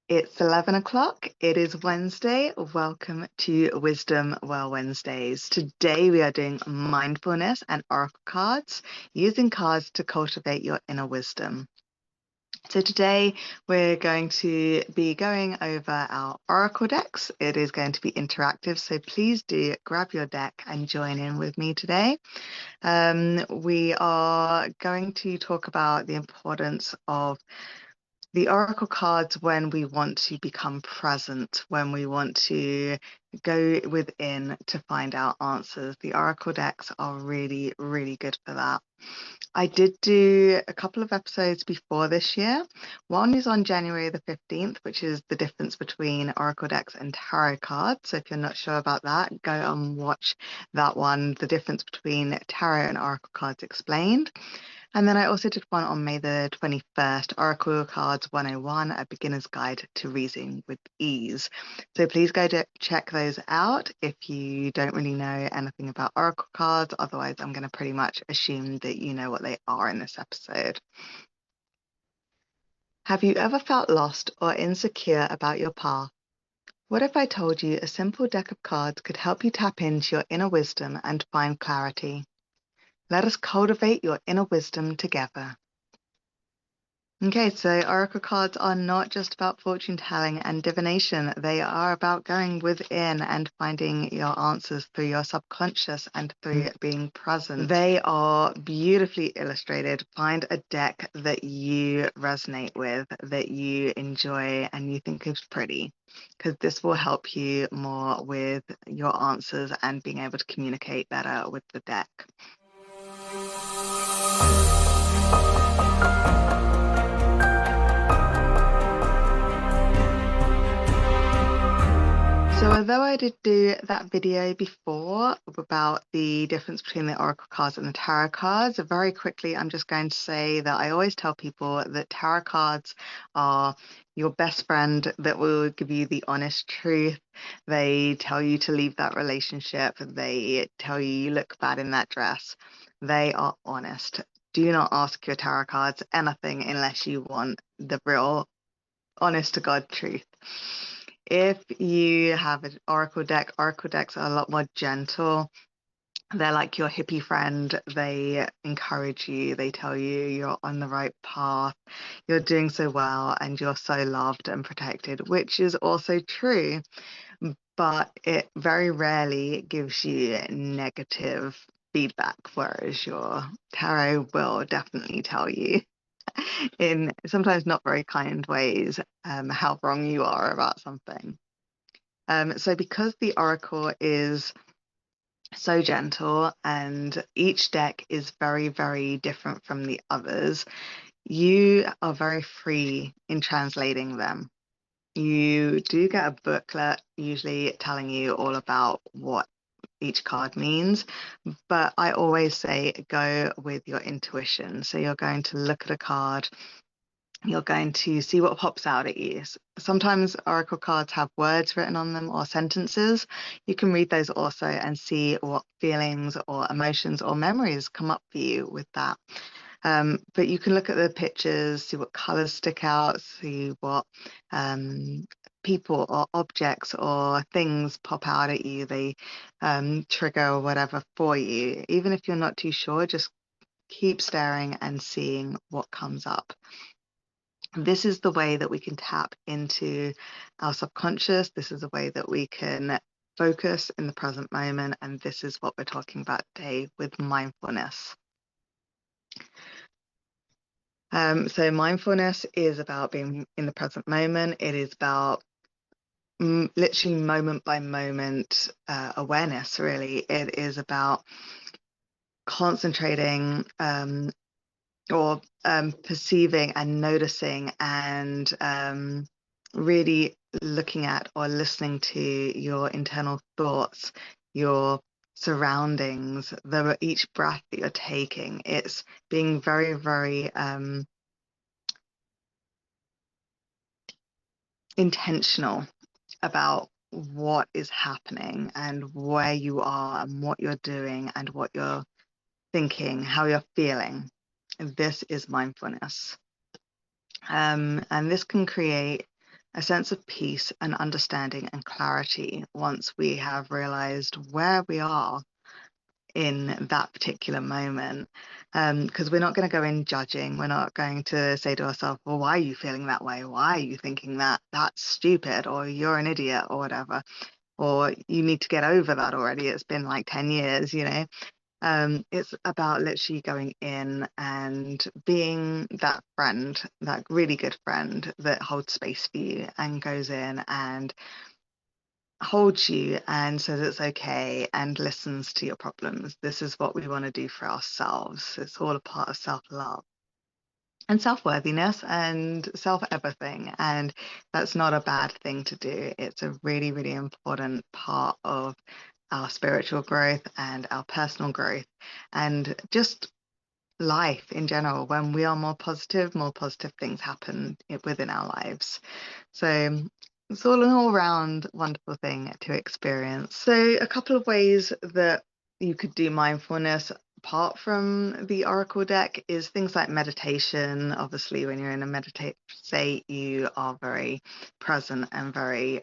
It's 11 o'clock. It is Wednesday. Welcome to Wisdom Well Wednesdays. Today we are doing mindfulness and oracle cards, using cards to cultivate your inner wisdom. So today we're going to be going over our oracle decks. It is going to be interactive, so please do grab your deck and join in with me today. We are going to talk about the importance of the oracle cards when we want to become present, when we want to go within to find out answers. The oracle decks are really, really good for that. I did do a couple of episodes before this year. One is on January the 15th, which is the difference between oracle decks and tarot cards. So if you're not sure about that, go and watch that one, the difference between tarot and oracle cards explained. And then I also did one on May the 21st, Oracle Cards 101, A Beginner's Guide to Reasoning with Ease. So please go to check those out if you don't really know anything about Oracle cards. Otherwise, I'm going to pretty much assume that you know what they are in this episode. Have you ever felt lost or insecure about your path? What if I told you a simple deck of cards could help you tap into your inner wisdom and find clarity? Let us cultivate your inner wisdom together. Okay, so oracle cards are not just about fortune telling and divination. They are about going within and finding your answers through your subconscious and through being present. They are beautifully illustrated. Find a deck that you resonate with, that you enjoy and you think is pretty, because this will help you more with your answers and being able to communicate better with the deck. So although I did do that video before about the difference between the oracle cards and the tarot cards, very quickly I'm just going to say that I always tell people that tarot cards are your best friend that will give you the honest truth. They tell you to leave that relationship. They tell you you look bad in that dress. They are honest. Do not ask your tarot cards anything unless you want the real honest to God truth. If you have an oracle decks are a lot more gentle. They're like your hippie friend. They encourage you. They tell you you're on the right path. You're doing so well and you're so loved and protected, which is also true. But it very rarely gives you negative feedback, whereas your tarot will definitely tell you in sometimes not very kind ways how wrong you are about something. So because the oracle is so gentle and each deck is very, very different from the others, you are very free in translating them. You do get a booklet usually telling you all about what each card means, but I always say go with your intuition. So you're going to look at a card, you're going to see what pops out at you. Sometimes oracle cards have words written on them or sentences. You can read those also and see what feelings or emotions or memories come up for you with that. But you can look at the pictures, see what colors stick out, see what people or objects or things pop out at you. They trigger or whatever for you. Even if you're not too sure, just keep staring and seeing what comes up. This is the way that we can tap into our subconscious. This is a way that we can focus in the present moment. And this is what we're talking about today with mindfulness. So mindfulness is about being in the present moment. It is about literally moment by moment awareness, really. It is about concentrating or perceiving and noticing and really looking at or listening to your internal thoughts, your surroundings, each breath that you're taking. It's being very, very intentional about what is happening and where you are and what you're doing and what you're thinking, how you're feeling. This is mindfulness. And this can create a sense of peace and understanding and clarity once we have realized where we are in that particular moment. Because we're not going to go in judging. We're not going to say to ourselves, well, why are you feeling that way? Why are you thinking that? That's stupid, or you're an idiot, or whatever. Or you need to get over that already. It's been like 10 years, you know. It's about literally going in and being that friend, that really good friend that holds space for you and goes in and holds you and says it's okay and listens to your problems. This is what we want to do for ourselves. It's all a part of self-love and self-worthiness and self-everything. And that's not a bad thing to do. It's a really, really important part of our spiritual growth and our personal growth and just life in general. When we are more positive things happen within our lives. So it's all an all-round wonderful thing to experience. So a couple of ways that you could do mindfulness apart from the Oracle deck is things like meditation. Obviously, when you're in a meditative state, you are very present and very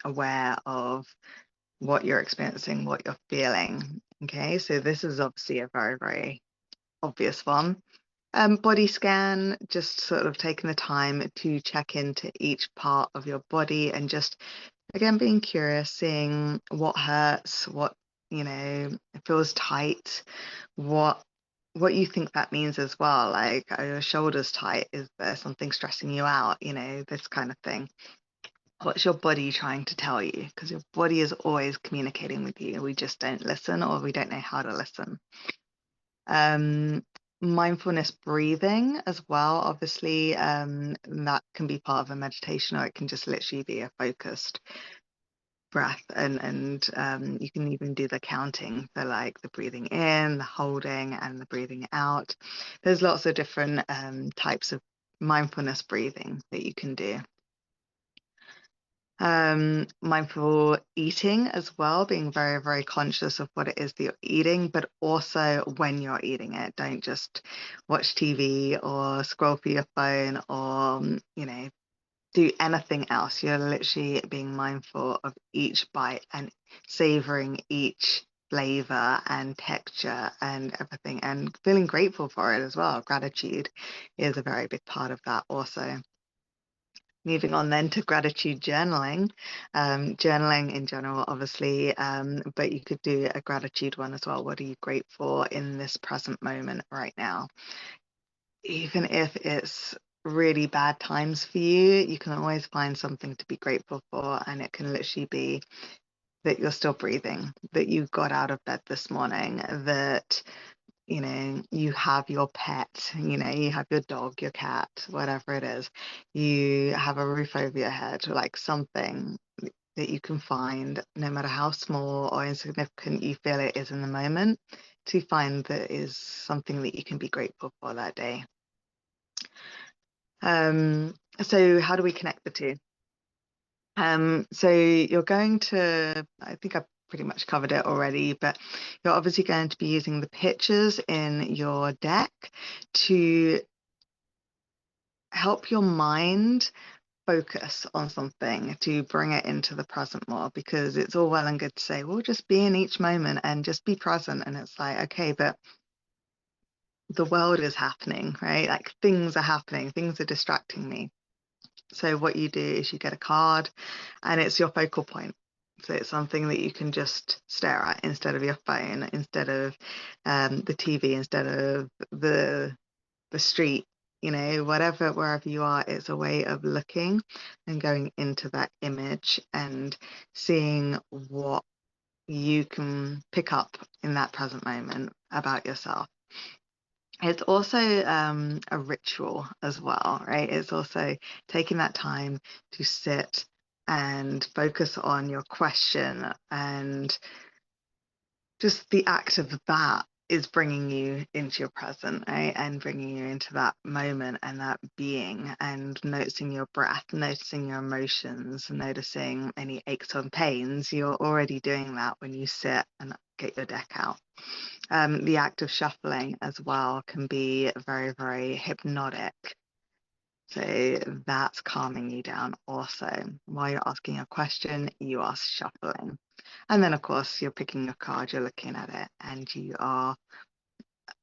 aware of what you're experiencing, what you're feeling. Okay, so this is obviously a very, very obvious one. Body scan, just sort of taking the time to check into each part of your body and just, again, being curious, seeing what hurts, what, you know, feels tight, what you think that means as well. Like, are your shoulders tight? Is there something stressing you out? You know, this kind of thing. What's your body trying to tell you? Because your body is always communicating with you. We just don't listen, or we don't know how to listen. Mindfulness breathing as well, obviously, that can be part of a meditation, or it can just literally be a focused breath, and you can even do the counting for like the breathing in, the holding, and the breathing out. There's lots of different types of mindfulness breathing that you can do. Mindful eating as well, being very, very conscious of what it is that you're eating, but also when you're eating it. Don't just watch TV or scroll through your phone or, you know, do anything else. You're literally being mindful of each bite and savoring each flavor and texture and everything, and feeling grateful for it as well. Gratitude is a very big part of that also. Moving on then to gratitude journaling. Journaling in general, obviously, but you could do a gratitude one as well. What are you grateful for in this present moment right now? Even if it's really bad times for you, you can always find something to be grateful for, and it can literally be that you're still breathing, that you got out of bed this morning, that you know, you have your pet, you know, you have your dog, your cat, whatever it is, you have a roof over your head, like something that you can find, no matter how small or insignificant you feel it is in the moment, to find that is something that you can be grateful for that day. So how do we connect the two? So you're going to, I think I've pretty much covered it already, but you're obviously going to be using the pictures in your deck to help your mind focus on something, to bring it into the present more, because it's all well and good to say, well, just be in each moment and just be present. And it's like, okay, but the world is happening, right? Like things are happening, things are distracting me. So what you do is you get a card and it's your focal point. So it's something that you can just stare at instead of your phone, instead of the TV, instead of the street, you know, whatever, wherever you are, it's a way of looking and going into that image and seeing what you can pick up in that present moment about yourself. It's also a ritual as well, right? It's also taking that time to sit and focus on your question, and just the act of that is bringing you into your present, right? And bringing you into that moment and that being, and noticing your breath, noticing your emotions, noticing any aches or pains. You're already doing that when you sit and get your deck out. The act of shuffling as well can be very, very hypnotic. So that's calming you down also. While you're asking a question, you are shuffling. And then, of course, you're picking your card, you're looking at it, and you are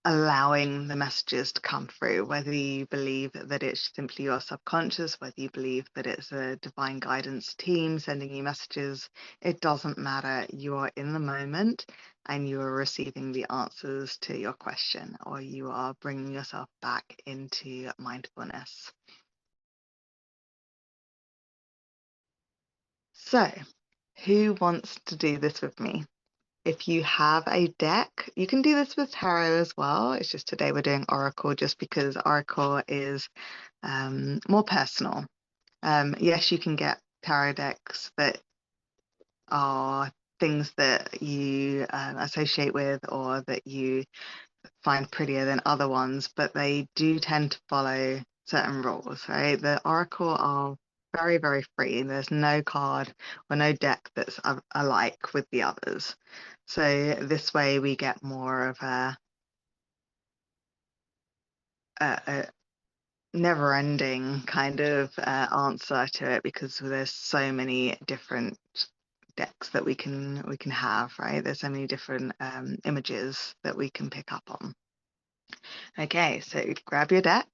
allowing the messages to come through, whether you believe that it's simply your subconscious, whether you believe that it's a divine guidance team sending you messages, it doesn't matter. You are in the moment and you are receiving the answers to your question, or you are bringing yourself back into mindfulness. So, who wants to do this with me? If you have a deck, you can do this with tarot as well. It's just today we're doing Oracle just because Oracle is more personal. Yes, you can get tarot decks that are things that you associate with or that you find prettier than other ones, but they do tend to follow certain rules, right? The Oracle are very, very free. There's no card or no deck that's alike with the others. So this way we get more of a never-ending kind of answer to it because there's so many different decks that we can have, right? There's so many different images that we can pick up on. Okay, so grab your deck.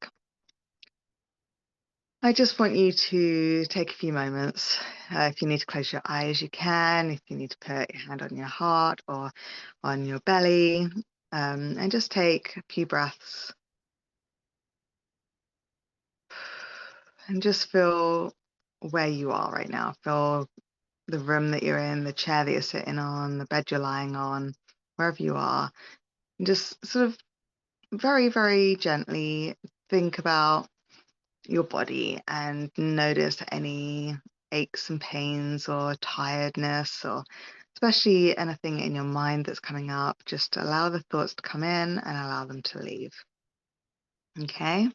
I just want you to take a few moments. If you need to close your eyes, you can. If you need to put your hand on your heart or on your belly, and just take a few breaths and just feel where you are right now. Feel the room that you're in, the chair that you're sitting on, the bed you're lying on, wherever you are. And just sort of very, very gently think about your body and notice any aches and pains or tiredness, or especially anything in your mind that's coming up. Just allow the thoughts to come in and allow them to leave. Okay.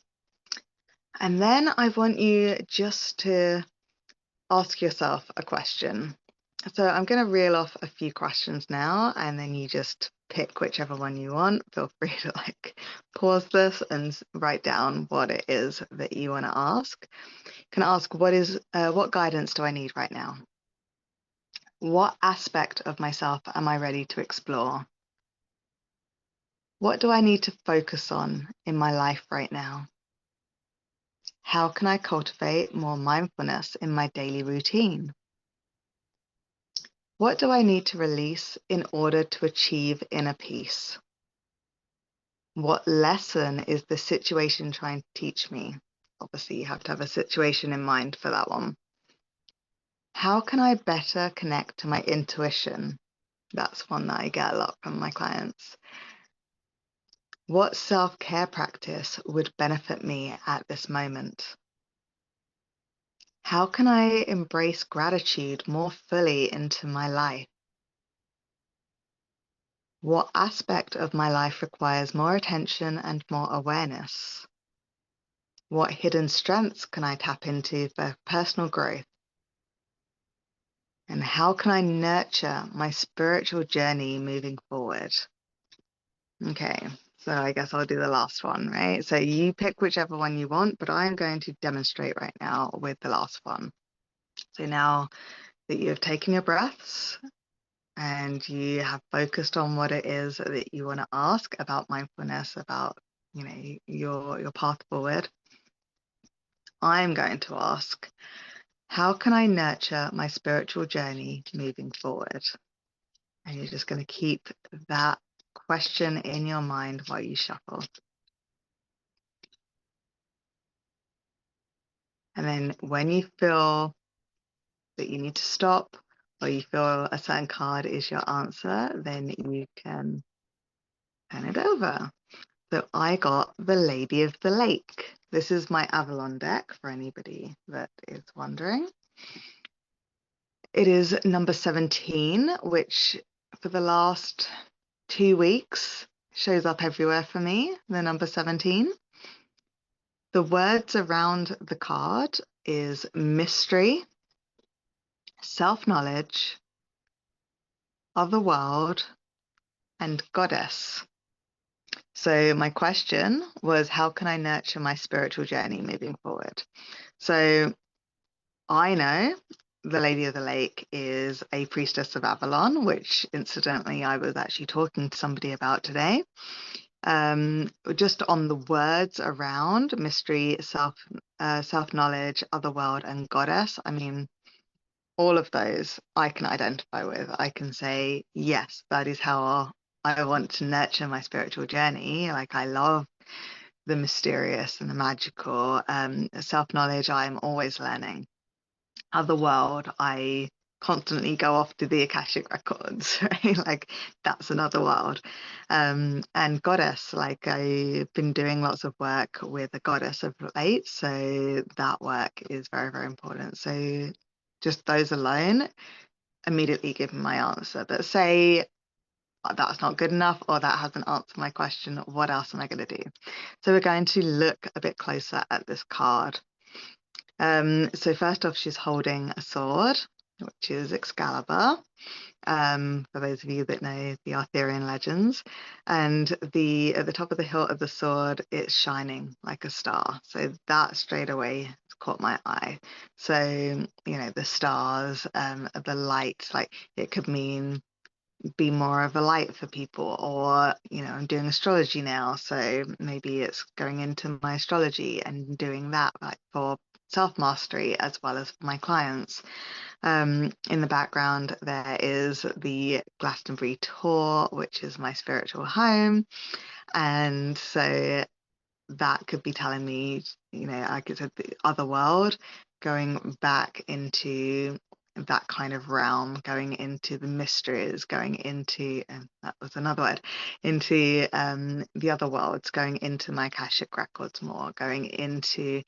And then I want you just to ask yourself a question. So I'm going to reel off a few questions now, and then you just pick whichever one you want. Feel free to pause this and write down what it is that you want to ask. You can ask, what guidance do I need right now? What aspect of myself am I ready to explore? What do I need to focus on in my life right now? How can I cultivate more mindfulness in my daily routine? What do I need to release in order to achieve inner peace? What lesson is the situation trying to teach me? Obviously, you have to have a situation in mind for that one. How can I better connect to my intuition? That's one that I get a lot from my clients. What self-care practice would benefit me at this moment? How can I embrace gratitude more fully into my life? What aspect of my life requires more attention and more awareness? What hidden strengths can I tap into for personal growth? And how can I nurture my spiritual journey moving forward? Okay, so I guess I'll do the last one, right? So you pick whichever one you want, but I'm going to demonstrate right now with the last one. So now that you have taken your breaths and you have focused on what it is that you want to ask about mindfulness, about, your path forward, I'm going to ask, how can I nurture my spiritual journey moving forward? And you're just going to keep that question in your mind while you shuffle. And then when you feel that you need to stop or you feel a certain card is your answer, then you can turn it over. So I got the Lady of the Lake. This is my Avalon deck for anybody that is wondering. It is number 17, which for the last 2 weeks shows up everywhere for me, the number 17. The words around the card is mystery, self-knowledge, other world, and goddess. So my question was, how can I nurture my spiritual journey moving forward? So I know the Lady of the Lake is a priestess of Avalon, which incidentally I was actually talking to somebody about today. Just on the words around mystery, self-knowledge, otherworld, and goddess. I mean, all of those I can identify with. I can say, yes, that is how I want to nurture my spiritual journey. Like, I love the mysterious and the magical. Self-knowledge, I'm always learning. Otherworld, I constantly go off to the Akashic Records, right? Like, that's another world. And goddess, like, I've been doing lots of work with a goddess of late, so that work is very, very important. So just those alone immediately give me my answer. But say that's not good enough, or that hasn't answered my question, what else am I going to do? So we're going to look a bit closer at this card. So first off, she's holding a sword, which is Excalibur, for those of you that know the Arthurian legends. And at the top of the hilt of the sword, it's shining like a star. So that straight away caught my eye. So, the stars, the light, like, it could mean be more of a light for people, or I'm doing astrology now, so maybe it's going into my astrology and doing that, like, for self-mastery as well as for my clients. In the background there is the Glastonbury tour, which is my spiritual home, and so that could be telling me, like I said, the other world, going back into that kind of realm, going into the mysteries, going into, that was another word, into the other worlds, going into my Akashic records more, going into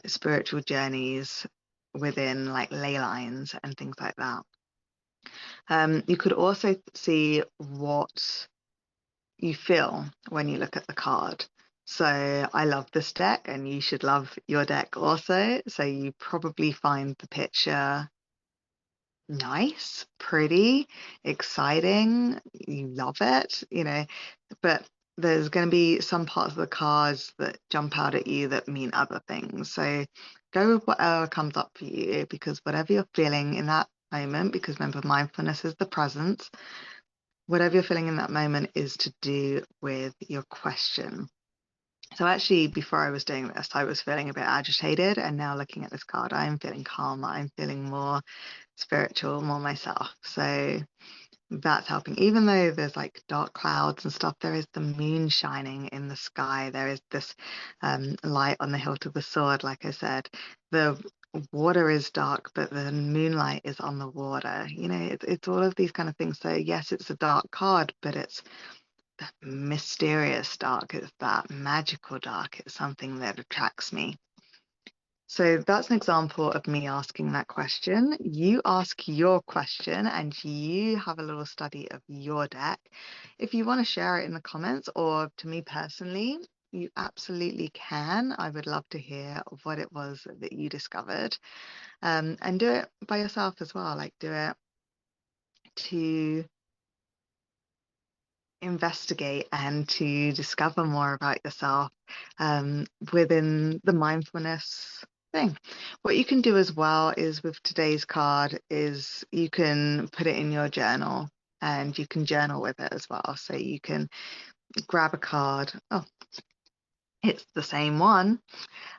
spiritual journeys within, like, ley lines and things like that. You could also see what you feel when you look at the card. So I love this deck, and you should love your deck also. So you probably find the picture nice, pretty, exciting. You love it, but there's going to be some parts of the cards that jump out at you that mean other things. So go with whatever comes up for you, because whatever you're feeling in that moment, because remember, mindfulness is the present, whatever you're feeling in that moment is to do with your question. So actually, before I was doing this, I was feeling a bit agitated, and now looking at this card, I'm feeling calmer. I'm feeling more spiritual, more myself. So that's helping. Even though there's like dark clouds and stuff, there is the moon shining in the sky. There is this light on the hilt of the sword, like I said. The water is dark, but the moonlight is on the water. It's all of these kind of things. So yes, it's a dark card, but it's that mysterious dark. It's that magical dark. It's something that attracts me. So that's an example of me asking that question. You ask your question and you have a little study of your deck. If you want to share it in the comments, or to me personally, you absolutely can. I would love to hear what it was that you discovered. And do it by yourself as well. Like, do it to investigate and to discover more about yourself within the mindfulness thing. What you can do as well is, with today's card, is you can put it in your journal, and you can journal with it as well. So you can grab a card. Oh, it's the same one.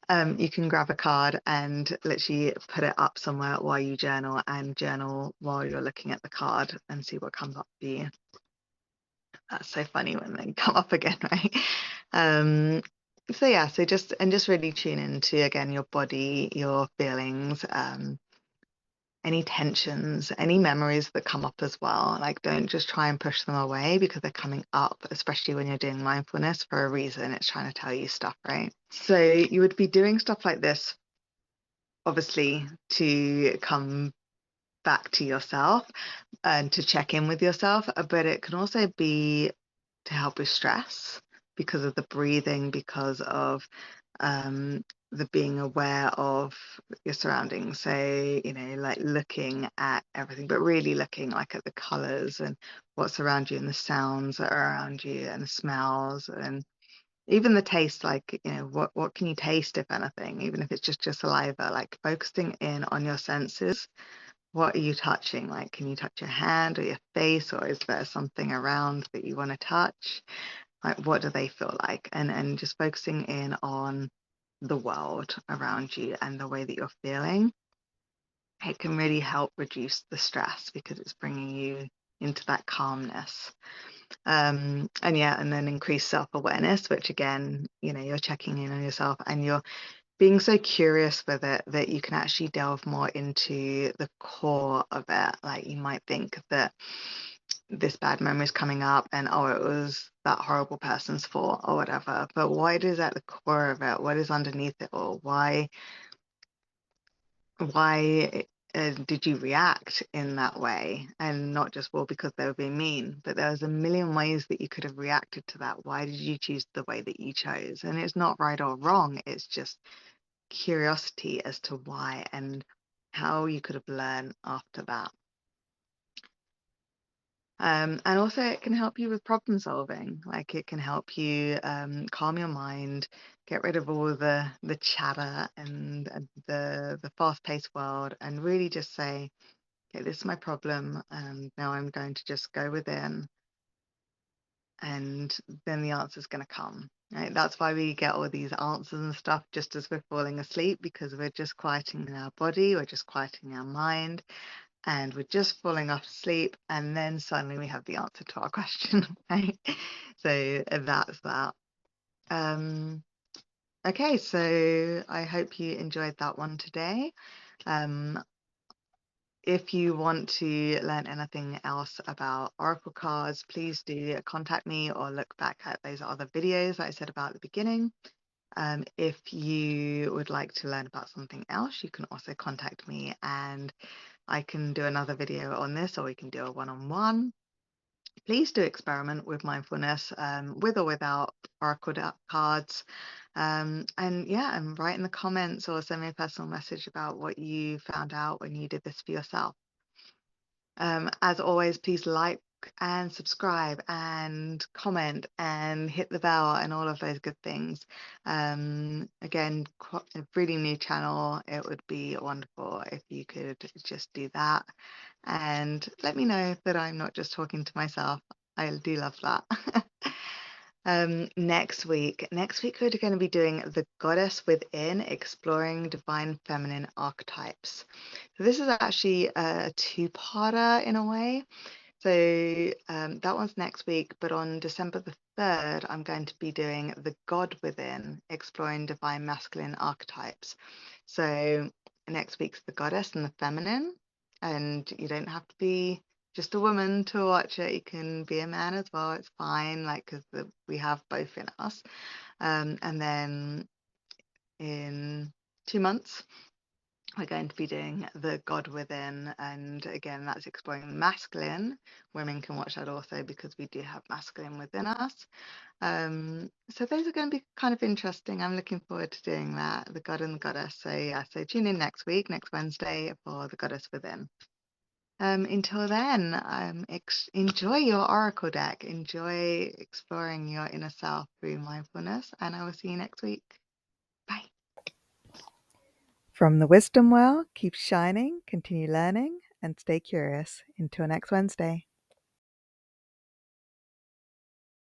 You can grab a card and literally put it up somewhere while you journal, and journal while you're looking at the card, and see what comes up for you. That's so funny when they come up again, right? So yeah, so just really tune into, again, your body, your feelings, any tensions, any memories that come up as well. Like, don't just try and push them away, because they're coming up, especially when you're doing mindfulness, for a reason. It's trying to tell you stuff, right? So you would be doing stuff like this, obviously, to come back to yourself and to check in with yourself, but it can also be to help with stress, because of the breathing, because of the being aware of your surroundings. So, like looking at everything, but really looking like at the colors and what's around you and the sounds that are around you and the smells and even the taste, like, what can you taste, if anything, even if it's just your saliva, like focusing in on your senses. What are you touching? Like, can you touch your hand or your face, or is there something around that you want to touch? Like, what do they feel like? And just focusing in on the world around you and the way that you're feeling, it can really help reduce the stress because it's bringing you into that calmness. And then increase self-awareness, which again, you're checking in on yourself and you're being so curious with it that you can actually delve more into the core of it. Like, you might think that this bad memory is coming up and, oh, it was that horrible person's fault or whatever, but what is at the core of it? What is underneath it all? Why did you react in that way? And not just, well, because they were being mean, but there's a million ways that you could have reacted to that. Why did you choose the way that you chose? And it's not right or wrong, it's just curiosity as to why and how you could have learned after that. And also it can help you with problem solving. Like, it can help you calm your mind, get rid of all the chatter and the fast-paced world, and really just say, okay, this is my problem, and now I'm going to just go within, and then the answer's going to come. Right? That's why we get all these answers and stuff just as we're falling asleep, because we're just quieting our body, we're just quieting our mind, and we're just falling off sleep, and then suddenly we have the answer to our question. Right? So that's that. Okay, so I hope you enjoyed that one today. If you want to learn anything else about Oracle cards, please do contact me or look back at those other videos that I said about at the beginning. If you would like to learn about something else, you can also contact me and I can do another video on this, or we can do a one-on-one. Please do experiment with mindfulness, with or without Oracle cards. And write in the comments or send me a personal message about what you found out when you did this for yourself. As always, please like and subscribe and comment and hit the bell and all of those good things. Again, a really new channel. It would be wonderful if you could just do that and let me know that I'm not just talking to myself. I do love that. Next week we're going to be doing The Goddess Within, Exploring Divine Feminine Archetypes. So this is actually a two-parter in a way. So that one's next week, but on December the 3rd, I'm going to be doing The God Within, Exploring Divine Masculine Archetypes. So next week's the goddess and the feminine, and you don't have to be just a woman to watch it. You can be a man as well. It's fine, like, because we have both in us. And then in 2 months, we're going to be doing The God Within, and again, that's exploring masculine. Women can watch that also because we do have masculine within us. So those are going to be kind of interesting. I'm looking forward to doing that, The God and the Goddess. So yeah, so tune in next week, next Wednesday, for The Goddess Within. Until then, enjoy your Oracle deck, enjoy exploring your inner self through mindfulness, and I will see you next week. Bye. From the Wisdom Well, keep shining, continue learning, and stay curious. Until next Wednesday.